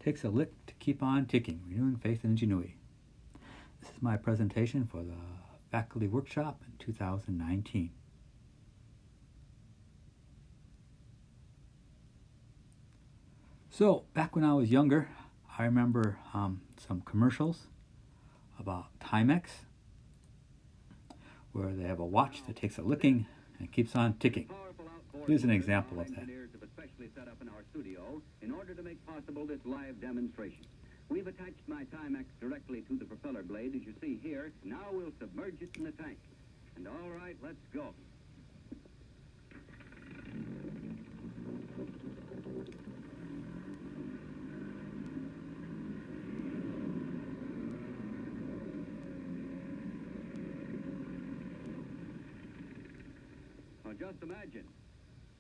takes a lick to keep on ticking, renewing faith and ingenuity. This is my presentation for the faculty workshop in 2019. So, back when I was younger, I remember some commercials about Timex, where they have a watch that takes a licking and keeps on ticking. Here's an example of that. Especially set up in our studio in order to make possible this live demonstration. We've attached my Timex directly to the propeller blade, as you see here. Now we'll submerge it in the tank. And all right, let's go. Now just imagine.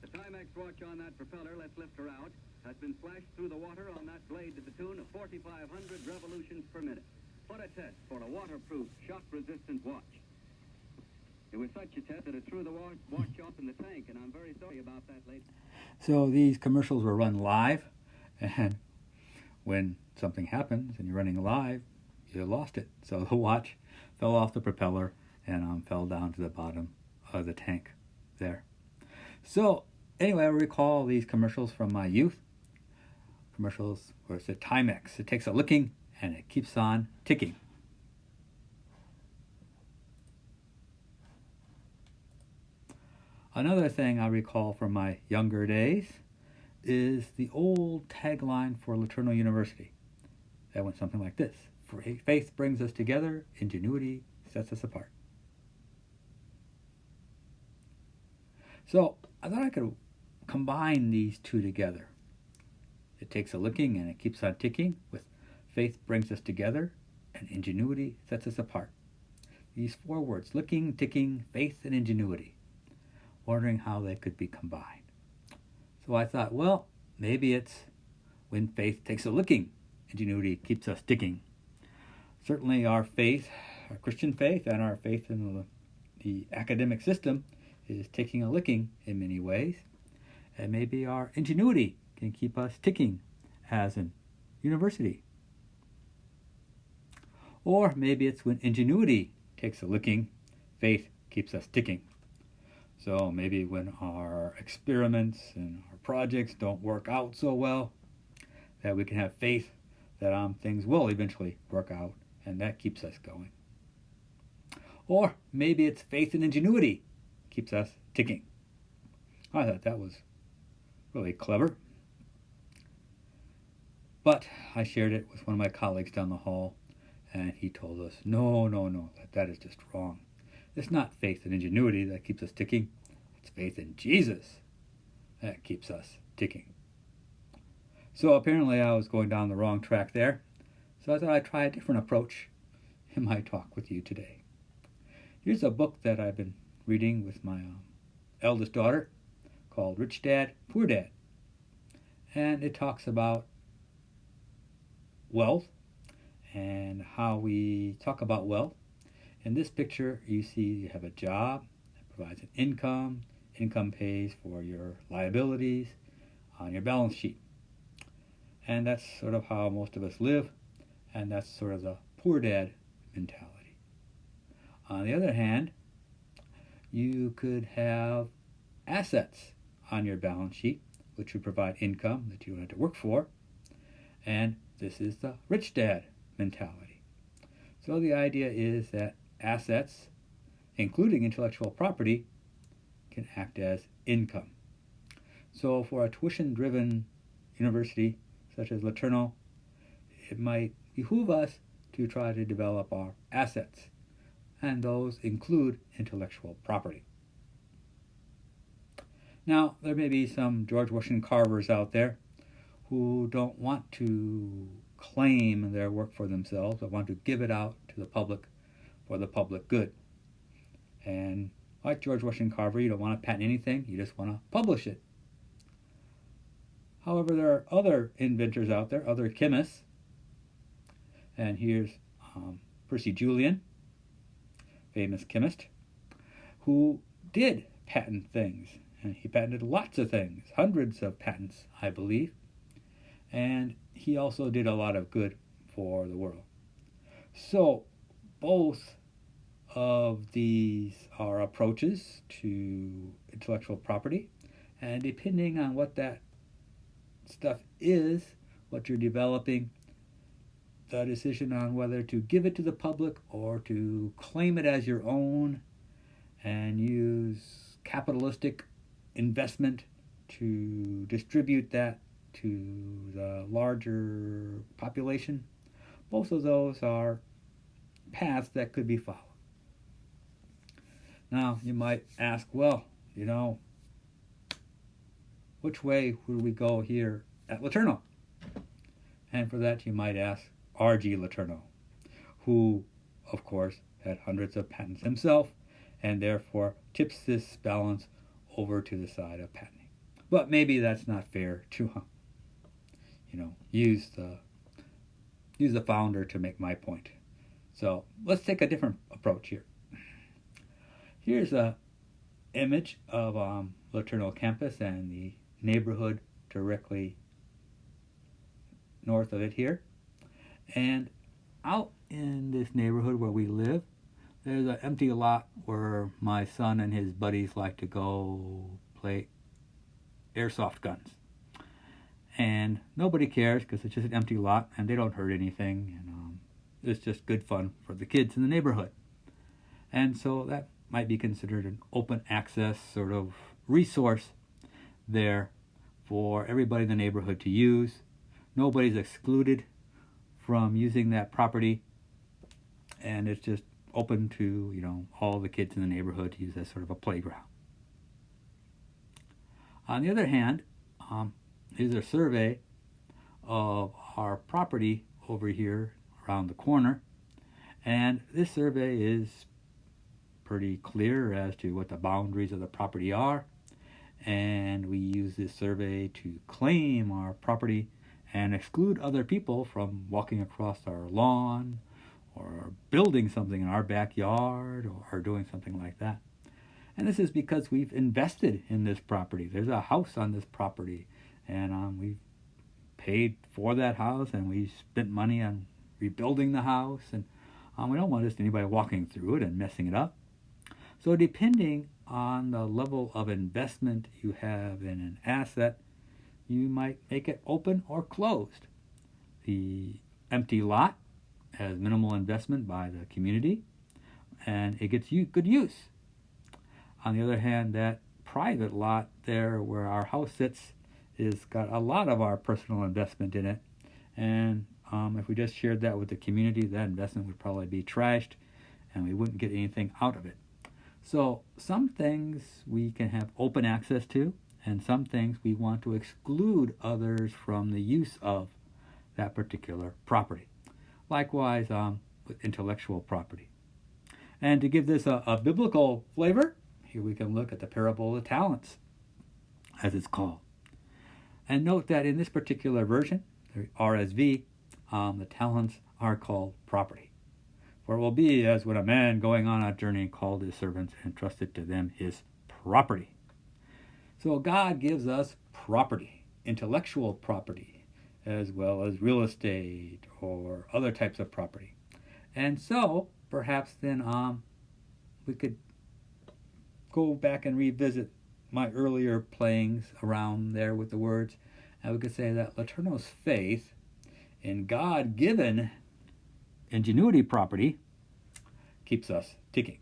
The Timex watch on that propeller, let's lift her out, has been flashed through the water on that blade to the tune of 4,500 revolutions per minute. What a test for a waterproof, shock-resistant watch. It was such a test that it threw the watch off in the tank, and I'm very sorry about that, lady. So these commercials were run live, and when something happens and you're running live, you lost it. So the watch fell off the propeller and fell down to the bottom of the tank there. So anyway, I recall these commercials from my youth. Commercials where it said Timex. It takes a licking and it keeps on ticking. Another thing I recall from my younger days is the old tagline for LeTourneau University. That went something like this: faith brings us together, ingenuity sets us apart. So I thought I could combine these two together. It takes a licking and it keeps on ticking, with faith brings us together and ingenuity sets us apart. These four words: licking, ticking, faith, and ingenuity. Wondering how they could be combined. So I thought, well, maybe it's when faith takes a licking, ingenuity keeps us ticking. Certainly our faith, our Christian faith, and our faith in the academic system is taking a licking in many ways. And maybe our ingenuity can keep us ticking as in university. Or maybe it's when ingenuity takes a licking, faith keeps us ticking. So maybe when our experiments and our projects don't work out so well, that we can have faith that things will eventually work out, and that keeps us going. Or maybe it's faith and ingenuity keeps us ticking. I thought that was really clever. But I shared it with one of my colleagues down the hall, and he told us, no, that is just wrong. It's not faith and ingenuity that keeps us ticking. It's faith in Jesus that keeps us ticking. So apparently I was going down the wrong track there. So I thought I'd try a different approach in my talk with you today. Here's a book that I've been reading with my eldest daughter called Rich Dad, Poor Dad. And it talks about wealth and how we talk about wealth. In this picture, you see you have a job that provides an income. Income pays for your liabilities on your balance sheet. And that's sort of how most of us live, and that's sort of the poor dad mentality. On the other hand, you could have assets on your balance sheet, which would provide income that you don't have to work for, and this is the rich dad mentality. So the idea is that assets, including intellectual property, can act as income. So for a tuition-driven university such as LeTourneau, it might behoove us to try to develop our assets, and those include intellectual property. Now, there may be some George Washington Carvers out there who don't want to claim their work for themselves, but want to give it out to the public for the public good. And like George Washington Carver, you don't want to patent anything, you just want to publish it. However, there are other inventors out there, other chemists, and here's Percy Julian, famous chemist, who did patent things, and he patented lots of things, hundreds of patents, I believe, and he also did a lot of good for the world. So both of these are approaches to intellectual property, and depending on what that stuff is, what you're developing, the decision on whether to give it to the public or to claim it as your own and use capitalistic investment to distribute that to the larger population, both of those are paths that could be followed. Now, you might ask, well, which way would we go here at LeTourneau? And for that, you might ask R.G. LeTourneau, who, of course, had hundreds of patents himself, and therefore tips this balance over to the side of patenting. But maybe that's not fair to, use the founder to make my point. So let's take a different approach here. Here's a image of LeTourneau campus and the neighborhood directly north of it here. And out in this neighborhood where we live, there's an empty lot where my son and his buddies like to go play airsoft guns. And nobody cares because it's just an empty lot and they don't hurt anything. And it's just good fun for the kids in the neighborhood. And so that might be considered an open access sort of resource there for everybody in the neighborhood to use. Nobody's excluded from using that property, and it's just open to all the kids in the neighborhood to use as sort of a playground. On the other hand, here's a survey of our property over here around the corner, and this survey is pretty clear as to what the boundaries of the property are, and we use this survey to claim our property and exclude other people from walking across our lawn or building something in our backyard or doing something like that. And this is because we've invested in this property. There's a house on this property, and we've paid for that house, and we spent money on rebuilding the house, and we don't want just anybody walking through it and messing it up. So depending on the level of investment you have in an asset, you might make it open or closed. The empty lot has minimal investment by the community, and it gets good use. On the other hand, that private lot there where our house sits is got a lot of our personal investment in it, and if we just shared that with the community, that investment would probably be trashed, and we wouldn't get anything out of it. So some things we can have open access to, and some things we want to exclude others from the use of that particular property. Likewise, with intellectual property. And to give this a biblical flavor, here we can look at the parable of the talents, as it's called. And note that in this particular version, the RSV, the talents are called property. For it will be as when a man going on a journey called his servants and entrusted to them his property. So God gives us property, intellectual property, as well as real estate or other types of property. And so perhaps then we could go back and revisit my earlier playings around there with the words, and we could say that LeTourneau's faith in God-given ingenuity property keeps us ticking.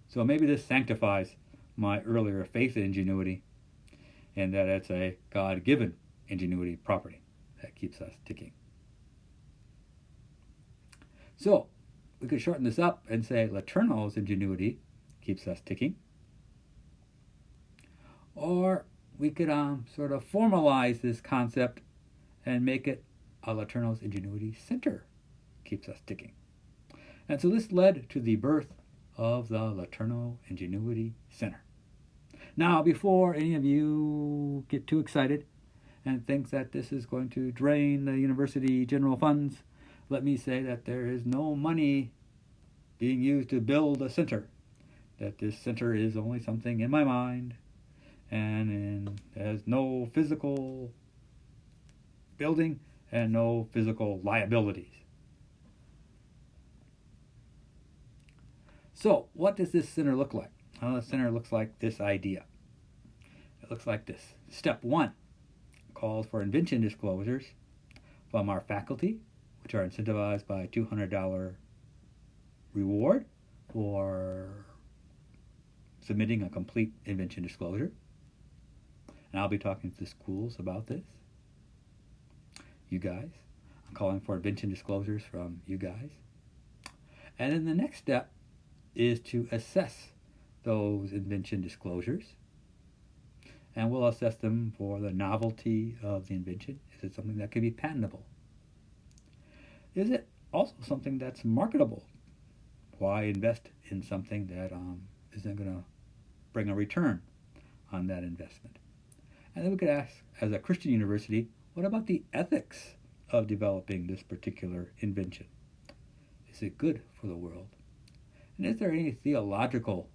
So maybe this sanctifies my earlier faith in ingenuity, and that it's a God-given ingenuity property that keeps us ticking. So we could shorten this up and say LeTourneau's ingenuity keeps us ticking. Or we could sort of formalize this concept and make it a LeTourneau's ingenuity center keeps us ticking. And so this led to the birth of the LeTourneau Ingenuity Center. Now, before any of you get too excited and think that this is going to drain the university general funds, let me say that there is no money being used to build a center. That this center is only something in my mind, and has no physical building and no physical liabilities. So, what does this center look like? Well, the center looks like this idea. It looks like this. Step 1 calls for invention disclosures from our faculty, which are incentivized by a $200 reward for submitting a complete invention disclosure. And I'll be talking to the schools about this. You guys. I'm calling for invention disclosures from you guys. And then the next step is to assess those invention disclosures. And we'll assess them for the novelty of the invention. Is it something that could be patentable? Is it also something that's marketable? Why invest in something that isn't going to bring a return on that investment? And then we could ask, as a Christian university, what about the ethics of developing this particular invention? Is it good for the world? And is there any theological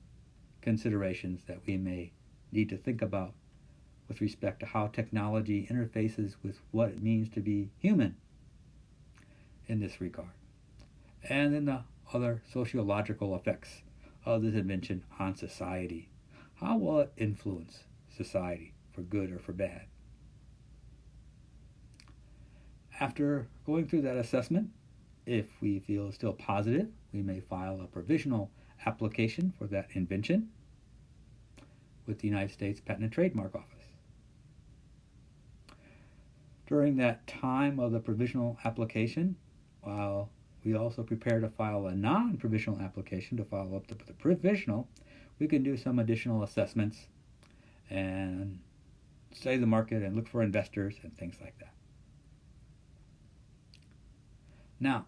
considerations that we may need to think about with respect to how technology interfaces with what it means to be human in this regard? And then the other sociological effects of this invention on society. How will it influence society, for good or for bad? After going through that assessment, if we feel still positive, we may file a provisional application for that invention with the United States Patent and Trademark Office. During that time of the provisional application, while we also prepare to file a non-provisional application to follow up with the provisional, we can do some additional assessments and study the market and look for investors and things like that. Now,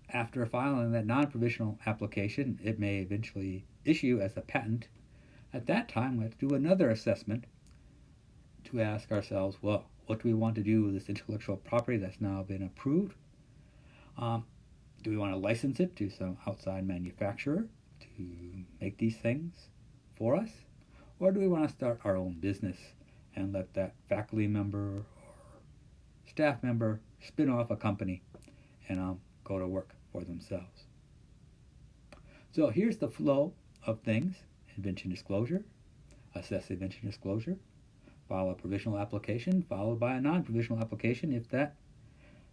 after filing that non-provisional application, it may eventually issue as a patent. At that time, we have to do another assessment to ask ourselves, well, what do we want to do with this intellectual property that's now been approved? Do we want to license it to some outside manufacturer to make these things for us? Or do we want to start our own business and let that faculty member or staff member spin off a company and go to work for themselves? So here's the flow of things. Invention disclosure, assess invention disclosure, file a provisional application, followed by a non-provisional application. If that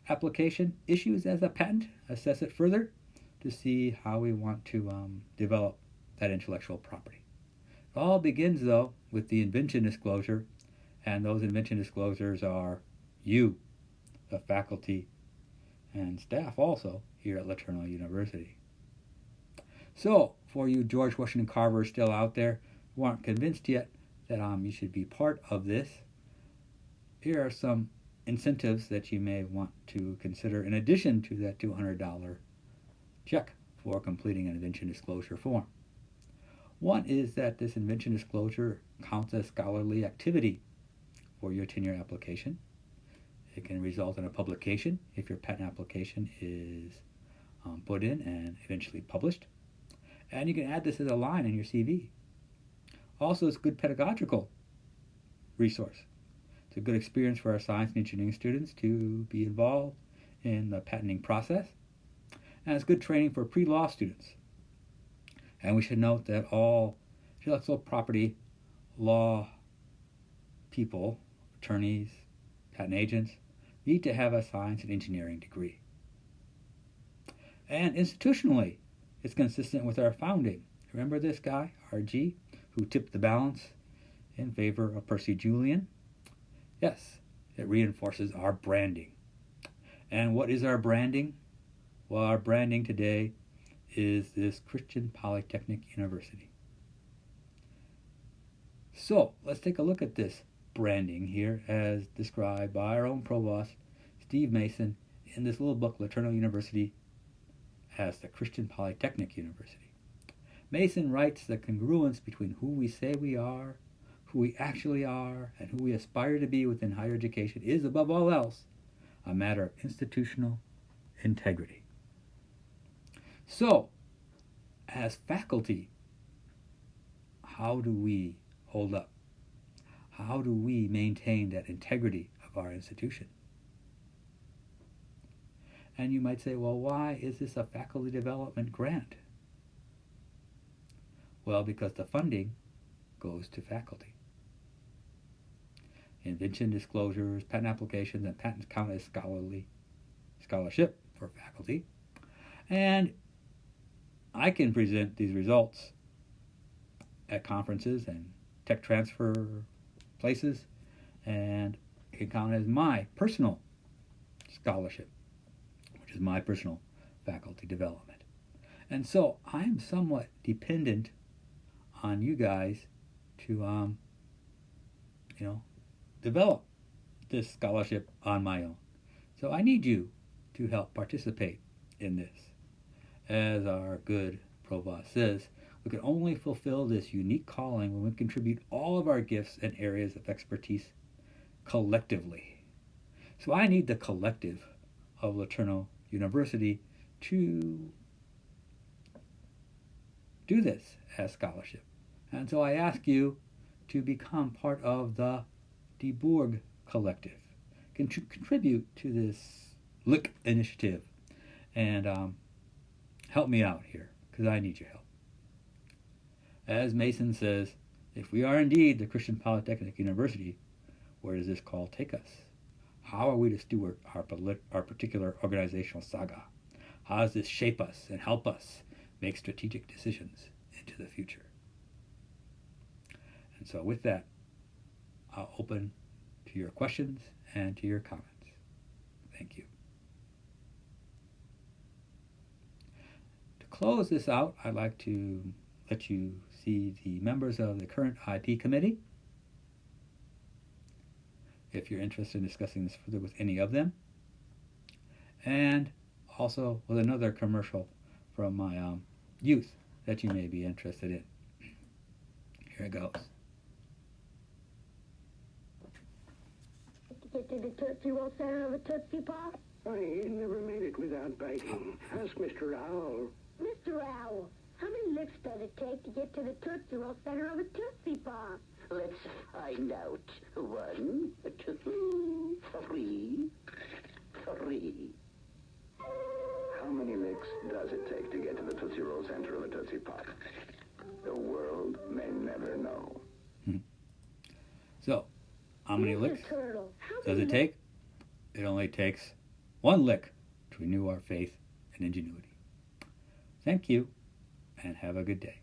application issues as a patent, assess it further to see how we want to develop that intellectual property. It all begins, though, with the invention disclosure, and those invention disclosures are you, the faculty and staff also here at LeTourneau University. So, for you George Washington Carvers still out there who aren't convinced yet that you should be part of this, here are some incentives that you may want to consider in addition to that $200 check for completing an invention disclosure form. One is that this invention disclosure counts as scholarly activity for your tenure application. It can result in a publication if your patent application is put in and eventually published. And you can add this as a line in your CV. Also, it's a good pedagogical resource. It's a good experience for our science and engineering students to be involved in the patenting process. And it's good training for pre-law students. And we should note that all intellectual property law people, attorneys, patent agents, need to have a science and engineering degree. And institutionally, it's consistent with our founding. Remember this guy, R.G., who tipped the balance in favor of Percy Julian? Yes, it reinforces our branding. And what is our branding? Well, our branding today is this Christian Polytechnic University. So, let's take a look at this branding here as described by our own provost, Steve Mason, in this little book, LeTourneau University as the Christian Polytechnic University. Mason writes the congruence between who we say we are, who we actually are, and who we aspire to be within higher education is, above all else, a matter of institutional integrity. So, as faculty, how do we hold up? How do we maintain that integrity of our institution? And you might say, well, why is this a faculty development grant? Well, because the funding goes to faculty. Invention disclosures, patent applications, and patents count as scholarship for faculty. And I can present these results at conferences and tech transfer places, and it can count as my personal scholarship, which is my personal faculty development. And so I'm somewhat dependent on you guys to, develop this scholarship on my own. So I need you to help participate in this. As our good provost says, we can only fulfill this unique calling when we contribute all of our gifts and areas of expertise collectively. So I need the collective of LeTourneau University to do this as scholarship. And so I ask you to become part of the DeBourg Collective. Contribute to this LIC initiative and help me out here, because I need your help. As Mason says, if we are indeed the Christian Polytechnic University, where does this call take us? How are we to steward our particular organizational saga? How does this shape us and help us make strategic decisions into the future? And so with that, I'll open to your questions and to your comments. Thank you. To close this out, I'd like to let you see the members of the current IP committee, if you're interested in discussing this further with any of them, and also with another commercial from my youth that you may be interested in. Here it goes. Get to the Tootsie Roll center of a Tootsie Pop? I never made it without biting. Ask Mr. Owl. Mr. Owl, how many licks does it take to get to the Tootsie Roll center of a Tootsie Pop? Let's find out. 1, 2, 3. How many licks does it take to get to the Tootsie Roll center of a Tootsie Pop? The world may never know. So, how many Mr. licks Turtle, how does many it take? It only takes one lick to renew our faith and ingenuity. Thank you, and have a good day.